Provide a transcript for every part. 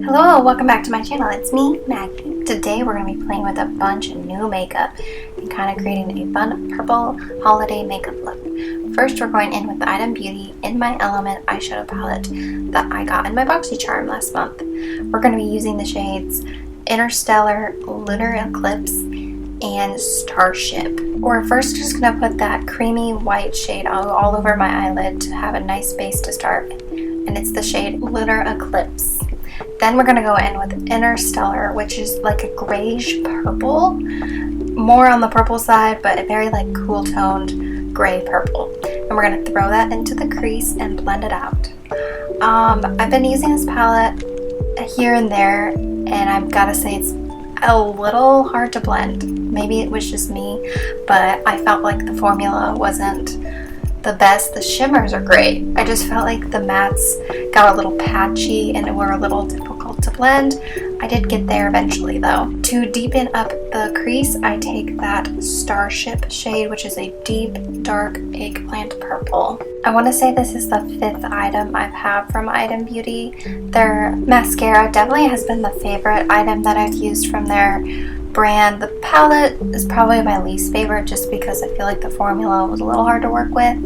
Hello, welcome back to my channel. It's me, Maggie. Today we're going to be playing with a bunch of new makeup and kind of creating a fun purple holiday makeup look. First, we're going in with the Item Beauty In My Element eyeshadow palette that I got in my BoxyCharm last month. We're going to be using the shades Interstellar, Lunar Eclipse, and Starship. We're first just going to put that creamy white shade all over my eyelid to have a nice base to start, and it's the shade Lunar Eclipse. Then we're going to go in with Interstellar, which is like a grayish purple, more on the purple side, but a very like cool toned gray purple. And we're going to throw that into the crease and blend it out. I've been using this palette here and there, and I've got to say it's a little hard to blend. Maybe it was just me, but I felt like the formula wasn't the best. The shimmers are great. I just felt like the mattes got a little patchy and were a little difficult to blend. I did get there eventually though. To deepen up the crease, I take that Starship shade, which is a deep, dark eggplant purple. I want to say this is the 5th item I've had from Item Beauty. Their mascara definitely has been the favorite item that I've used from their brand. The palette is probably my least favorite just because I feel like the formula was a little hard to work with.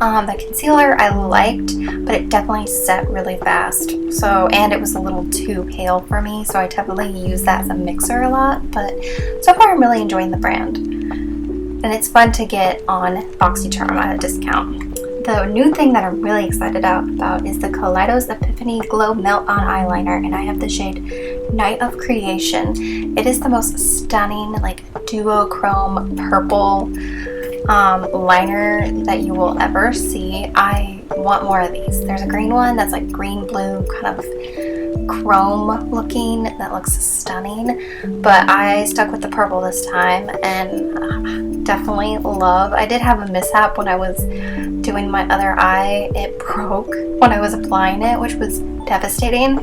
The concealer I liked, but it definitely set really fast. And it was a little too pale for me, so I definitely use that as a mixer a lot. But so far I'm really enjoying the brand. And it's fun to get on BoxyCharm at a discount. The new thing that I'm really excited about is the Kaleidos Epiphany Glow Melt On Eyeliner, and I have the shade Night of Creation. It is the most stunning, like, duochrome purple liner that you will ever see. I want more of these. There's a green one that's like green-blue, kind of chrome looking, that looks stunning, but I stuck with the purple this time and definitely love. I did have a mishap when I was doing my other eye. It broke when I was applying it, which was devastating,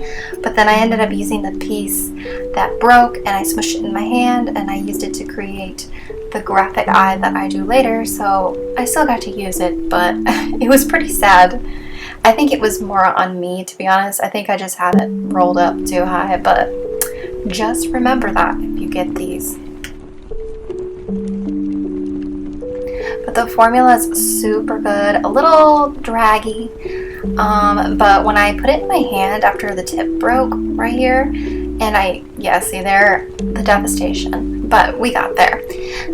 but then I ended up using the piece that broke and I smushed it in my hand and I used it to create the graphic eye that I do later, so I still got to use it, but it was pretty sad. I think it was more on me, to be honest. I think I just had it rolled up too high, but just remember that if you get these. But the formula is super good, a little draggy, but when I put it in my hand after the tip broke right here, and see there, the devastation, but we got there.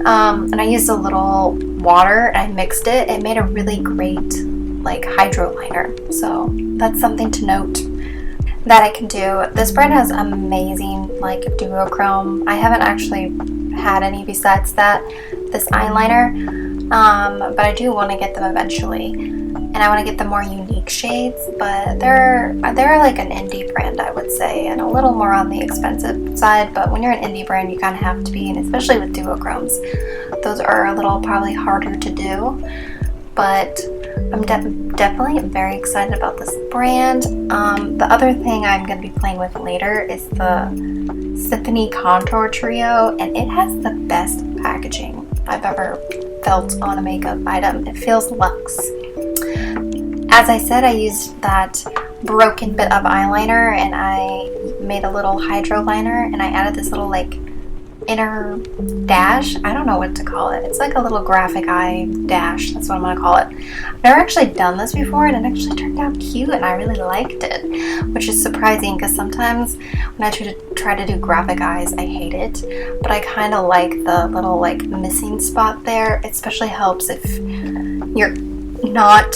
And I used a little water and I mixed it. It made a really great like hydro liner, so that's something to note that I can do. This brand has amazing like duochrome. I haven't actually had any besides this eyeliner, but I do want to get them eventually, and I want to get the more unique shades, but they're like an indie brand, I would say, and a little more on the expensive side. But when you're an indie brand, you kind of have to be, and especially with duochromes, those are a little probably harder to do. But I'm definitely very excited about this brand. The other thing I'm going to be playing with later is the Symphony Contour Trio, and it has the best packaging I've ever felt on a makeup item. It feels luxe. As I said, I used that broken bit of eyeliner and I made a little hydro liner, and I added this little like inner dash. I don't know what to call it. It's like a little graphic eye dash. That's what I'm going to call it. I've never actually done this before, and it actually turned out cute and I really liked it, which is surprising because sometimes when I try to do graphic eyes, I hate it, but I kind of like the little like missing spot there. It especially helps if you're not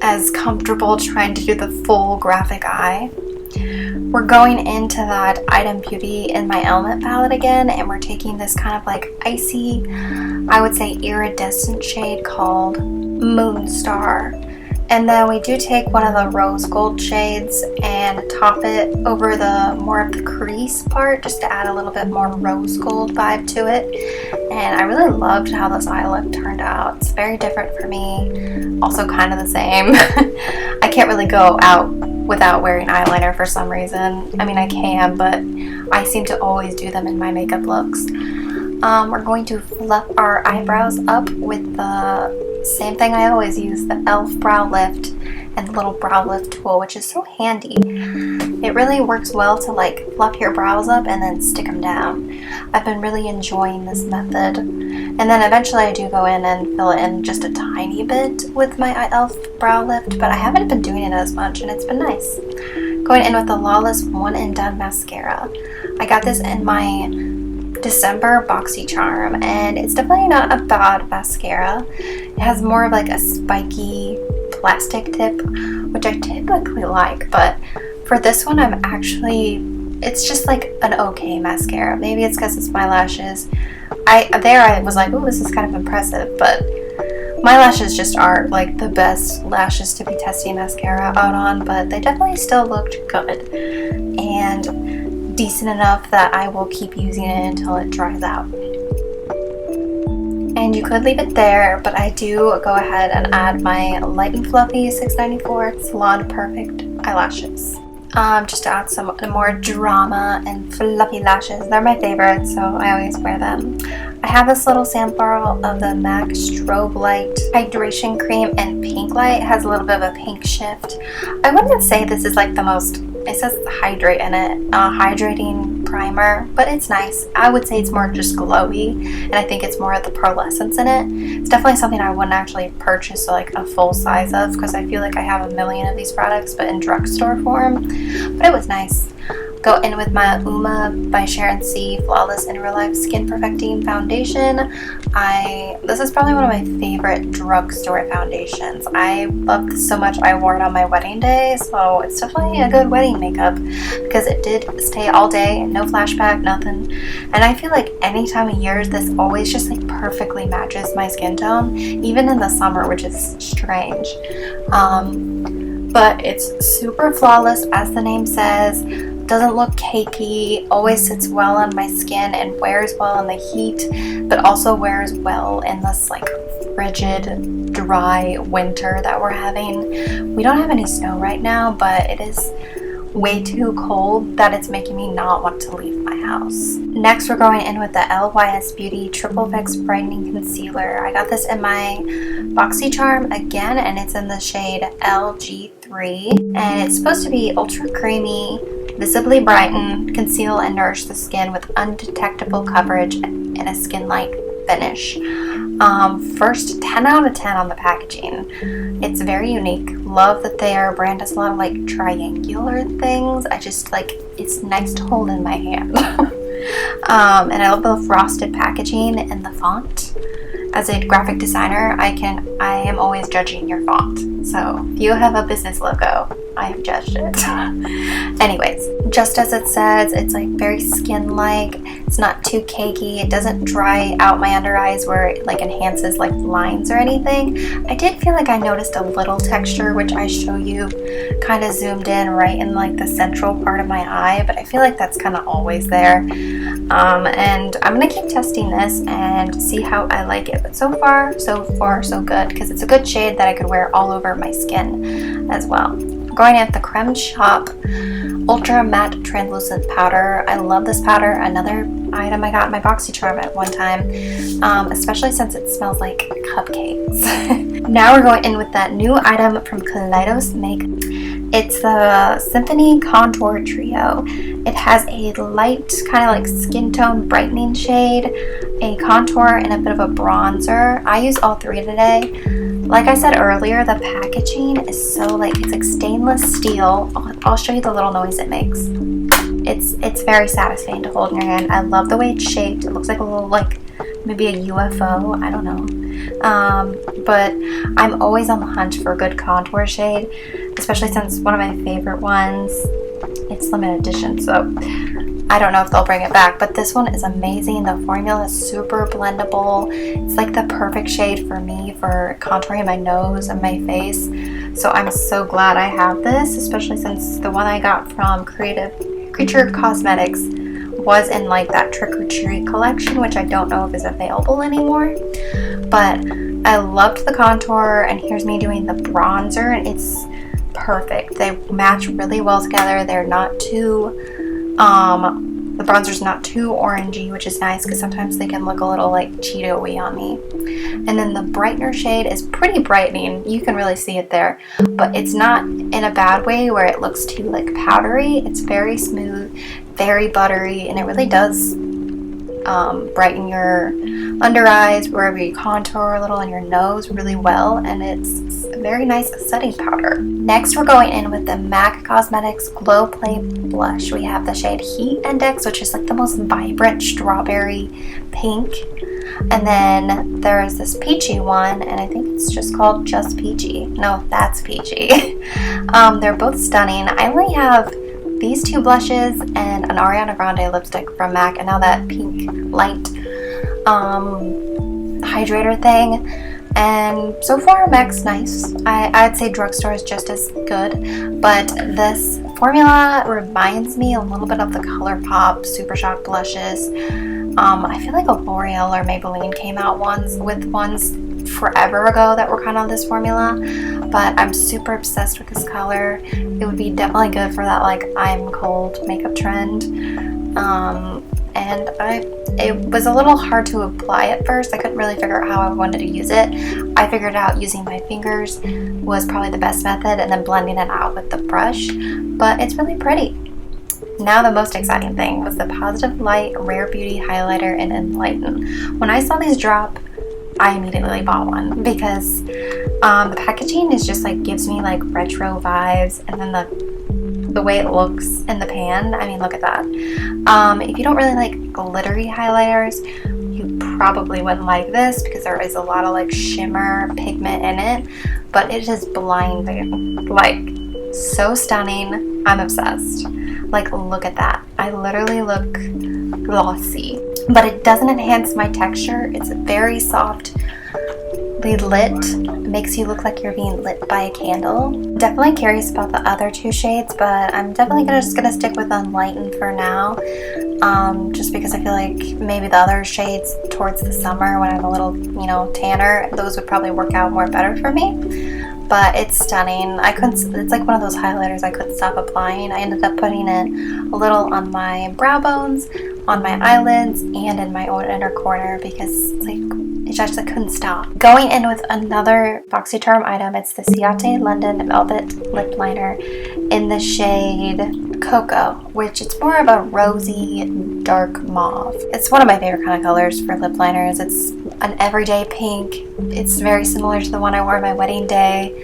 as comfortable trying to do the full graphic eye. We're going into that Item Beauty In My Element palette again, and we're taking this kind of like icy, I would say iridescent shade called Moonstar. And then we do take one of the rose gold shades and top it over the more of the crease part just to add a little bit more rose gold vibe to it. And I really loved how this eye look turned out. It's very different for me, also kind of the same. I can't really go out without wearing eyeliner for some reason. I mean, I can, but I seem to always do them in my makeup looks. We're going to fluff our eyebrows up with the same thing I always use, the e.l.f. brow lift and the little brow lift tool, which is so handy. It really works well to like fluff your brows up and then stick them down. I've been really enjoying this method. And then eventually I do go in and fill it in just a tiny bit with my Eyeliner brow lift, but I haven't been doing it as much and it's been nice. Going in with the Lawless One and Done mascara. I got this in my December BoxyCharm, and it's definitely not a bad mascara. It has more of like a spiky plastic tip, which I typically like, but for this one it's just like an okay mascara. Maybe it's because it's my lashes. I was like, oh, this is kind of impressive, but my lashes just aren't like the best lashes to be testing mascara out on, but they definitely still looked good and decent enough that I will keep using it until it dries out. And you could leave it there, but I do go ahead and add my Light and Fluffy 694 Salon Perfect eyelashes. Just to add some more drama and fluffy lashes. They're my favorite, so I always wear them. I have this little sample of the MAC Strobe Light Hydration Cream in Pinklite. It has a little bit of a pink shift. I wouldn't say this is like the most, it says hydrate in it, hydrating primer, but it's nice. I would say it's more just glowy, and I think it's more of the pearlescence in it. It's definitely something I wouldn't actually purchase like a full size of, because I feel like I have a million of these products, but in drugstore form. But it was nice. Go in with my Uoma by Sharron C Flawless in Real Life Skin Perfecting Foundation. This is probably one of my favorite drugstore foundations. I love this so much. I wore it on my wedding day, so it's definitely a good wedding makeup because it did stay all day, no flashback, nothing. And I feel like any time of year, this always just like perfectly matches my skin tone, even in the summer, which is strange. But it's super flawless, as the name says. Doesn't look cakey, always sits well on my skin and wears well in the heat, but also wears well in this like frigid, dry winter that we're having. We don't have any snow right now, but it is way too cold that it's making me not want to leave my house. Next, we're going in with the LYS Beauty Triple Fix Brightening Concealer. I got this in my BoxyCharm again, and it's in the shade LG3, and it's supposed to be ultra creamy, visibly brighten, conceal, and nourish the skin with undetectable coverage and a skin-like finish. First 10 out of 10 on the packaging. It's very unique. Love that their brand does a lot of like triangular things. I just like, it's nice to hold in my hand. And I love the frosted packaging and the font. As a graphic designer, I am always judging your font. So if you have a business logo, I have judged it. Anyways, just as it says, it's like very skin-like. It's not too cakey. It doesn't dry out my under eyes where it like enhances like lines or anything. I did feel like I noticed a little texture, which I show you kind of zoomed in right in like the central part of my eye, but I feel like that's kind of always there. And I'm gonna keep testing this and see how I like it. But so far so good, because it's a good shade that I could wear all over my skin as well. Going in with the Crème Shop Ultra Matte Translucent Powder. I love this powder. Another item I got in my BoxyCharm at one time, especially since it smells like cupcakes. Now we're going in with that new item from Kaleidos Makeup. It's the Symphony Contour Trio. It has a light, kind of like skin tone brightening shade, a contour, and a bit of a bronzer. I use all three today. Like I said earlier, the packaging is so like, it's like stainless steel. I'll show you the little noise it makes. It's very satisfying to hold in your hand. I love the way it's shaped. It looks like a little, like maybe a UFO, I don't know. But I'm always on the hunt for a good contour shade, especially since one of my favorite ones, it's limited edition, so I don't know if they'll bring it back, but this one is amazing. The formula is super blendable. It's like the perfect shade for me for contouring my nose and my face. So I'm so glad I have this, especially since the one I got from Creature Cosmetics was in like that Trick or Treat collection, which I don't know if is available anymore. But I loved the contour, and here's me doing the bronzer, and it's perfect. They match really well together. They're not too The bronzer's not too orangey, which is nice because sometimes they can look a little like Cheeto-y on me. And then the brightener shade is pretty brightening. You can really see it there, but it's not in a bad way where it looks too like powdery. It's very smooth, very buttery, and it really does brighten your under eyes, wherever you contour a little, on your nose really well, and it's a very nice setting powder. Next, we're going in with the MAC Cosmetics Glow Play Blush. We have the shade Heat Index, which is like the most vibrant strawberry pink. And then there's this peachy one, and I think it's just called Just Peachy. No, that's Peachy. They're both stunning. I only have these two blushes and an Ariana Grande lipstick from MAC, and now that Pinklite hydrator thing. And so far, MAC's nice. I'd say drugstore is just as good, but this formula reminds me a little bit of the ColourPop Super Shock blushes. I feel like a L'Oreal or Maybelline came out with ones forever ago that were kind of this formula, but I'm super obsessed with this color. It would be definitely good for that like I'm cold makeup trend. And it was a little hard to apply at first. I couldn't really figure out how I wanted to use it. I figured out using my fingers was probably the best method, and then blending it out with the brush, but it's really pretty. Now the most exciting thing was the Positive Light Rare Beauty Highlighter in Enlighten. When I saw these drop, I immediately bought one because the packaging is just like gives me like retro vibes, and then the way it looks in the pan, I mean, look at that. If you don't really like glittery highlighters, you probably wouldn't like this because there is a lot of like shimmer pigment in it, but it is blinding, like so stunning. I'm obsessed. Like, look at that. I literally look glossy, but it doesn't enhance my texture. It's very softly lit. It makes you look like you're being lit by a candle. Definitely curious about the other two shades, but I'm definitely just gonna stick with Enlighten for now. Just because I feel like maybe the other shades towards the summer when I'm a little, you know, tanner, those would probably work out more better for me. But it's stunning. It's like one of those highlighters I couldn't stop applying. I ended up putting it a little on my brow bones, on my eyelids, and in my own inner corner because I couldn't stop. Going in with another BoxyCharm item, it's the Ciate London Velvet Lip Liner in the shade Cocoa, which it's more of a rosy, dark mauve. It's one of my favorite kind of colors for lip liners. It's an everyday pink. It's very similar to the one I wore on my wedding day.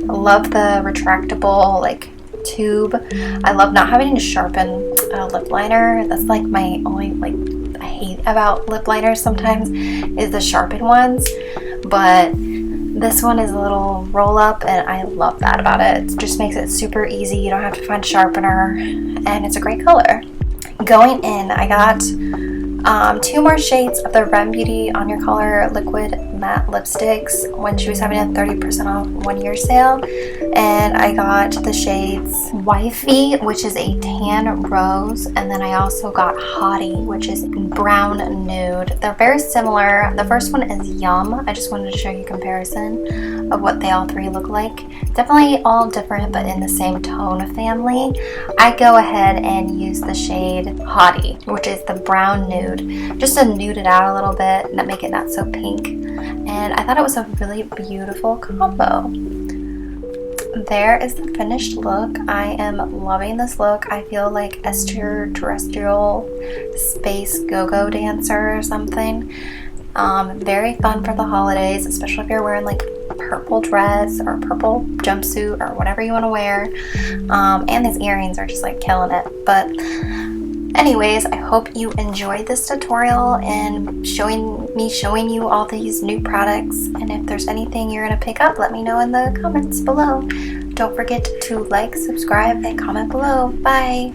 I love the retractable like tube. I love not having to sharpen a lip liner. That's like my only I hate about lip liners sometimes is the sharpened ones, but this one is a little roll up and I love that about it. It just makes it super easy. You don't have to find a sharpener, and it's a great color. Going in, I got 2 more shades of the Crème Beauty On Your Color Liquid Matte Lipsticks when she was having a 30% off 1-year sale. And I got the shades Wifey, which is a tan rose, and then I also got Hottie, which is brown nude. They're very similar. The first one is Yum. I just wanted to show you a comparison of what they all three look like. Definitely all different, but in the same tone family. I go ahead and use the shade Hottie, which is the brown nude, just to nude it out a little bit and make it not so pink. And I thought it was a really beautiful combo. There is the finished look. I am loving this look. I feel like extraterrestrial space go-go dancer or something. Very fun for the holidays, especially if you're wearing like a purple dress or a purple jumpsuit or whatever you want to wear. And these earrings are just like killing it. But anyways, I hope you enjoyed this tutorial and showing you all these new products. And if there's anything you're going to pick up, let me know in the comments below. Don't forget to like, subscribe, and comment below. Bye!